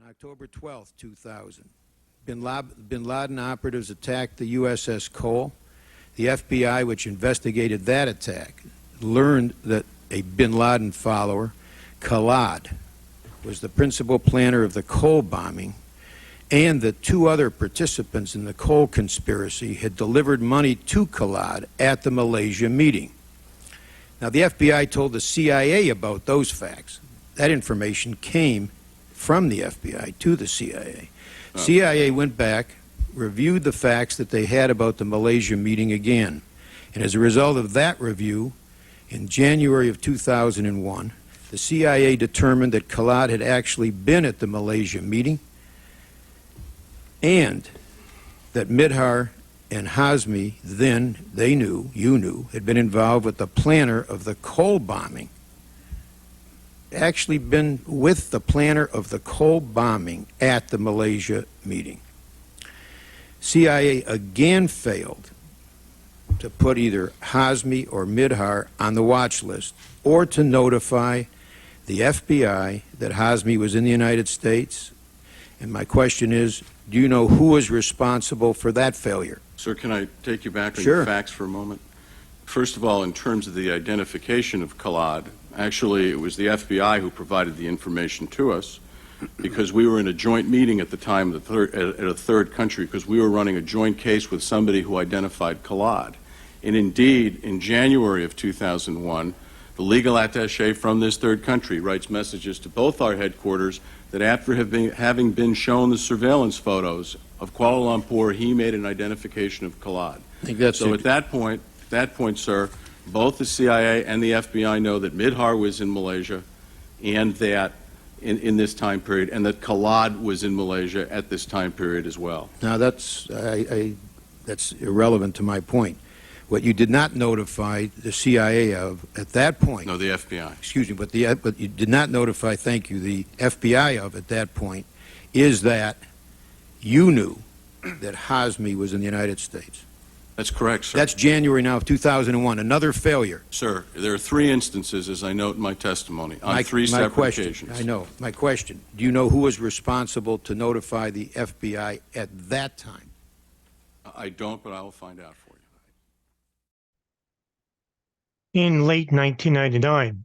October 12th, 2000, bin Laden operatives attacked the USS Cole. The FBI, which investigated that attack, learned that a bin Laden follower, Khalid, was the principal planner of the Cole bombing, and that two other participants in the Cole conspiracy had delivered money to Khalid at the Malaysia meeting. Now, the FBI told the CIA about those facts. That information came from the FBI to the CIA. CIA went back, reviewed the facts that they had about the Malaysia meeting again. And as a result of that review, in January of 2001, the CIA determined that Khalid had actually been at the Malaysia meeting and that Mihdhar and Hazmi, then, they knew, you knew, had been involved with the planner of the Cole bombing. Actually been with the planner of the Cole bombing at the Malaysia meeting. CIA again failed to put either Hazmi or Mihdhar on the watch list or to notify the FBI that Hazmi was in the United States. And my question is, do you know who was responsible for that failure? Sir, can I take you back on Sure. the facts for a moment? First of all, in terms of the identification of Khalid, actually it was the FBI who provided the information to us because we were in a joint meeting at the time at a third country because we were running a joint case with somebody who identified Khalid. And indeed, in January of 2001, the legal attaché from this third country writes messages to both our headquarters that after having been shown the surveillance photos of Kuala Lumpur, he made an identification of Khalid. I think that's so at that point, sir, both the CIA and the FBI know that Mihdhar was in Malaysia and that in this time period, and that Khalid was in Malaysia at this time period as well. Now that's irrelevant to my point. What you did not notify the CIA of at that point. No, the FBI. Excuse me, but you did not notify, thank you, the FBI of at that point is that you knew that Hazmi was in the United States. That's correct, sir. That's January now of 2001, another failure. Sir, there are three instances, as I note in my testimony, on three separate occasions. I know. My question, do you know who was responsible to notify the FBI at that time? I don't, but I will find out for you. In late 1999,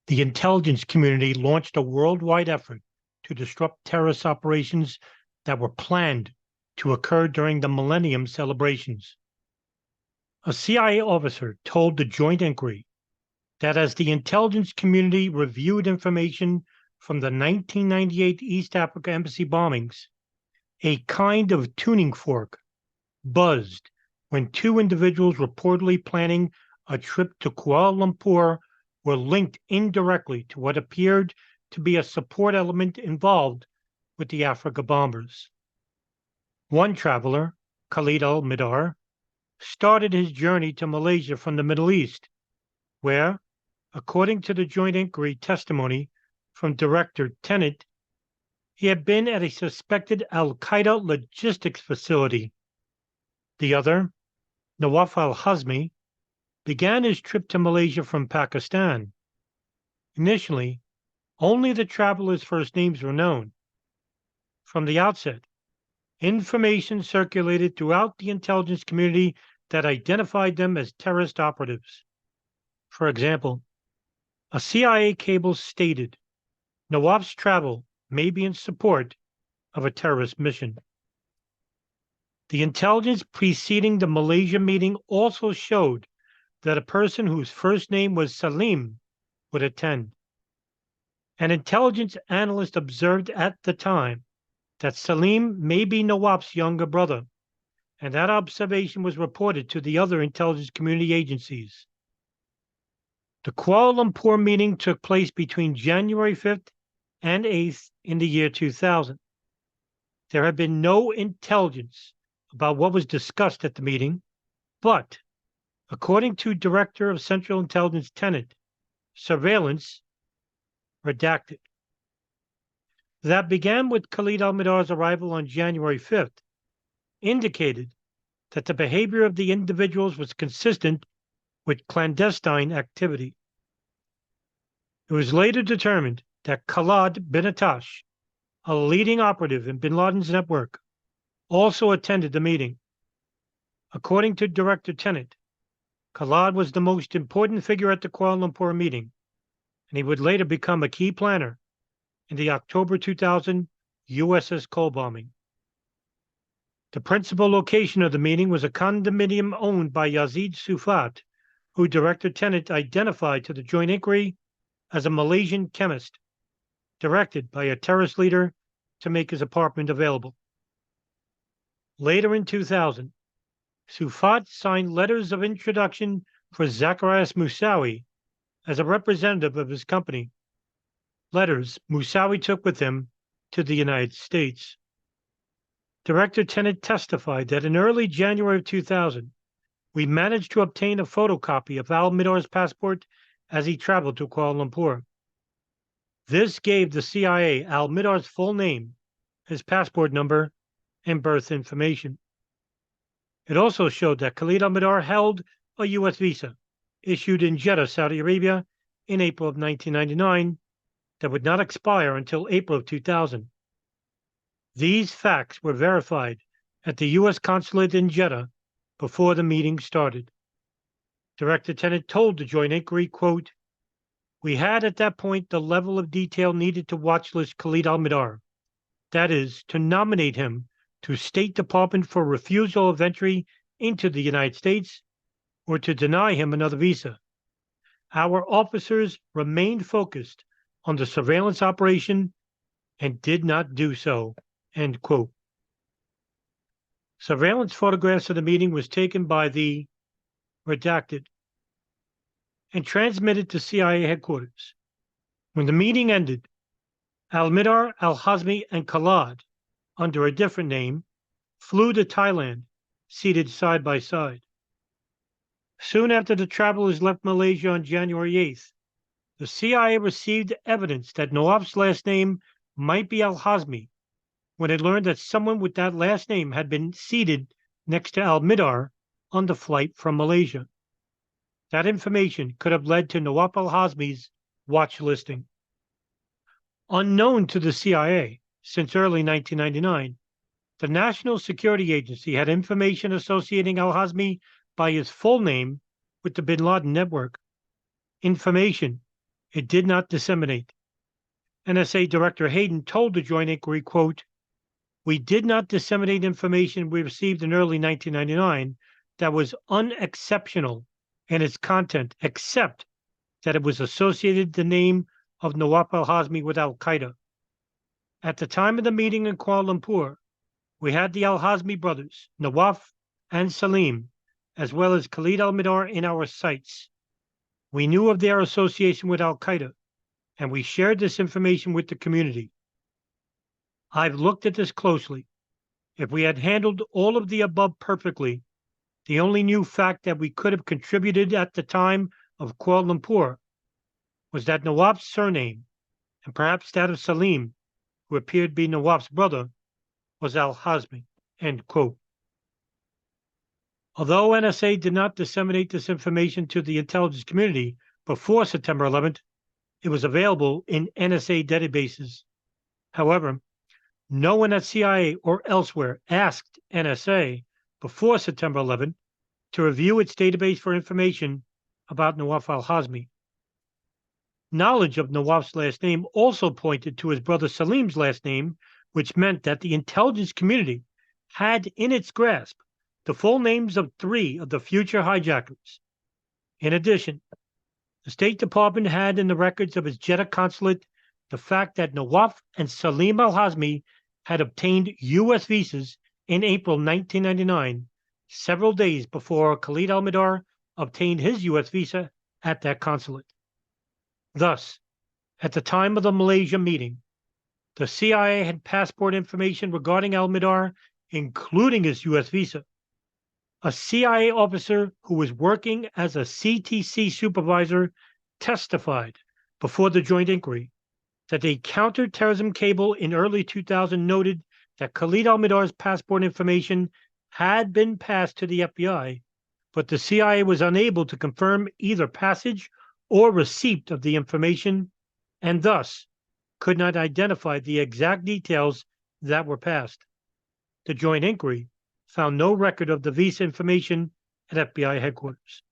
the intelligence community launched a worldwide effort to disrupt terrorist operations that were planned to occur during the Millennium celebrations. A CIA officer told the joint inquiry that as the intelligence community reviewed information from the 1998 East Africa Embassy bombings, a kind of tuning fork buzzed when two individuals reportedly planning a trip to Kuala Lumpur were linked indirectly to what appeared to be a support element involved with the Africa bombers. One traveler, Khalid al-Mihdhar, started his journey to Malaysia from the Middle East, where, according to the joint inquiry testimony from Director Tennant, he had been at a suspected al-Qaeda logistics facility. The other, Nawaf al-Hazmi, began his trip to Malaysia from Pakistan. Initially, only the travelers' first names were known. From the outset, information circulated throughout the intelligence community that identified them as terrorist operatives. For example, a CIA cable stated Nawaf's travel may be in support of a terrorist mission. The intelligence preceding the Malaysia meeting also showed that a person whose first name was Salim would attend. An intelligence analyst observed at the time that Salim may be Nawaf's younger brother, and that observation was reported to the other intelligence community agencies. The Kuala Lumpur meeting took place between January 5th and 8th in the year 2000. There had been no intelligence about what was discussed at the meeting, but according to Director of Central Intelligence Tennant, surveillance redacted. That began with Khalid al-Mihdhar's arrival on January 5th, indicated that the behavior of the individuals was consistent with clandestine activity. It was later determined that Khalid bin Atash, a leading operative in bin Laden's network, also attended the meeting. According to Director Tenet, Khalid was the most important figure at the Kuala Lumpur meeting, and he would later become a key planner in the October 2000 USS Cole bombing. The principal location of the meeting was a condominium owned by Yazid Sufat, who Director Tenet identified to the joint inquiry as a Malaysian chemist, directed by a terrorist leader to make his apartment available. Later in 2000, Sufat signed letters of introduction for Zacharias Musawi as a representative of his company. Letters Musawi took with him to the United States. Director Tenet testified that in early January of 2000, we managed to obtain a photocopy of al-Mihdhar's passport as he traveled to Kuala Lumpur. This gave the CIA al-Mihdhar's full name, his passport number, and birth information. It also showed that Khalid al-Mihdhar held a U.S. visa issued in Jeddah, Saudi Arabia in April of 1999 that would not expire until April of 2000. These facts were verified at the U.S. consulate in Jeddah before the meeting started. Director Tenet told the joint inquiry, quote, "We had at that point the level of detail needed to watchlist Khalid al-Mihdhar, that is, to nominate him to State Department for refusal of entry into the United States or to deny him another visa. Our officers remained focused on the surveillance operation and did not do so." End quote. Surveillance photographs of the meeting was taken by the redacted and transmitted to CIA headquarters. When the meeting ended, al-Mihdhar, al-Hazmi, and Khalid, under a different name, flew to Thailand, seated side by side. Soon after the travelers left Malaysia on January 8th, the CIA received evidence that Nawaf's last name might be al-Hazmi when it learned that someone with that last name had been seated next to al-Mihdhar on the flight from Malaysia. That information could have led to Nawaf al-Hazmi's watch listing. Unknown to the CIA since early 1999, the National Security Agency had information associating al-Hazmi by his full name with the bin Laden network. Information it did not disseminate. NSA Director Hayden told the joint inquiry, quote, "We did not disseminate information we received in early 1999 that was unexceptional in its content, except that it was associated the name of Nawaf al-Hazmi with al-Qaeda. At the time of the meeting in Kuala Lumpur, we had the al-Hazmi brothers, Nawaf and Salim, as well as Khalid al-Mihdhar in our sights. We knew of their association with al-Qaeda, and we shared this information with the community. I've looked at this closely. If we had handled all of the above perfectly, the only new fact that we could have contributed at the time of Kuala Lumpur was that Nawaf's surname, and perhaps that of Salim, who appeared to be Nawaf's brother, was al-Hazmi." End quote. Although NSA did not disseminate this information to the intelligence community before September 11th, it was available in NSA databases. However, no one at CIA or elsewhere asked NSA before September 11th to review its database for information about Nawaf al-Hazmi. Knowledge of Nawaf's last name also pointed to his brother Salim's last name, which meant that the intelligence community had in its grasp the full names of 3 of the future hijackers. In addition, the State Department had in the records of its Jeddah consulate the fact that Nawaf and Salim al-Hazmi had obtained U.S. visas in April 1999, several days before Khalid al-Mihdhar obtained his U.S. visa at that consulate. Thus, at the time of the Malaysia meeting, the CIA had passport information regarding al-Mihdhar, including his U.S. visa. A CIA officer who was working as a CTC supervisor testified before the joint inquiry that a counterterrorism cable in early 2000 noted that Khalid al-Mihdhar's passport information had been passed to the FBI, but the CIA was unable to confirm either passage or receipt of the information, and thus could not identify the exact details that were passed. The joint inquiry found no record of the visa information at FBI headquarters.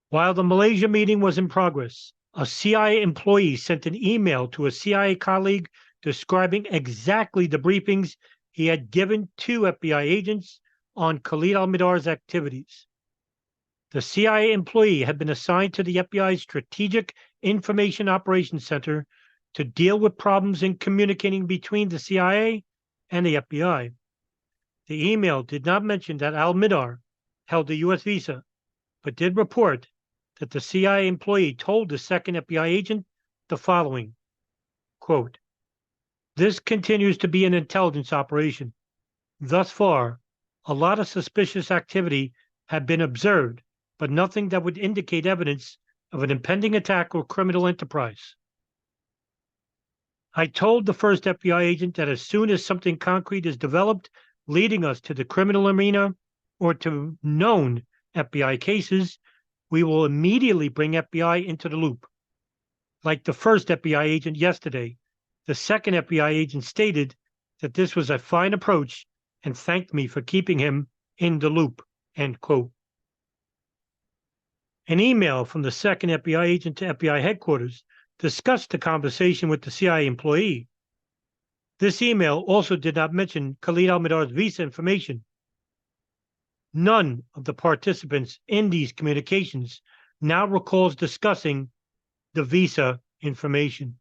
While the Malaysia meeting was in progress, a CIA employee sent an email to a CIA colleague describing exactly the briefings he had given to FBI agents on Khalid al-Mihdhar's activities. The CIA employee had been assigned to the FBI's Strategic Information Operations Center to deal with problems in communicating between the CIA and the FBI. The email did not mention that al-Mihdhar held a U.S. visa, but did report that the CIA employee told the second FBI agent the following, quote, "This continues to be an intelligence operation. Thus far, a lot of suspicious activity had been observed, but nothing that would indicate evidence of an impending attack or criminal enterprise. I told the first FBI agent that as soon as something concrete is developed leading us to the criminal arena or to known FBI cases, we will immediately bring FBI into the loop. Like the first FBI agent yesterday, the second FBI agent stated that this was a fine approach and thanked me for keeping him in the loop," end quote. An email from the second FBI agent to FBI headquarters discussed the conversation with the CIA employee. This email also did not mention Khalid al-Mihdhar's visa information. None of the participants in these communications now recalls discussing the visa information.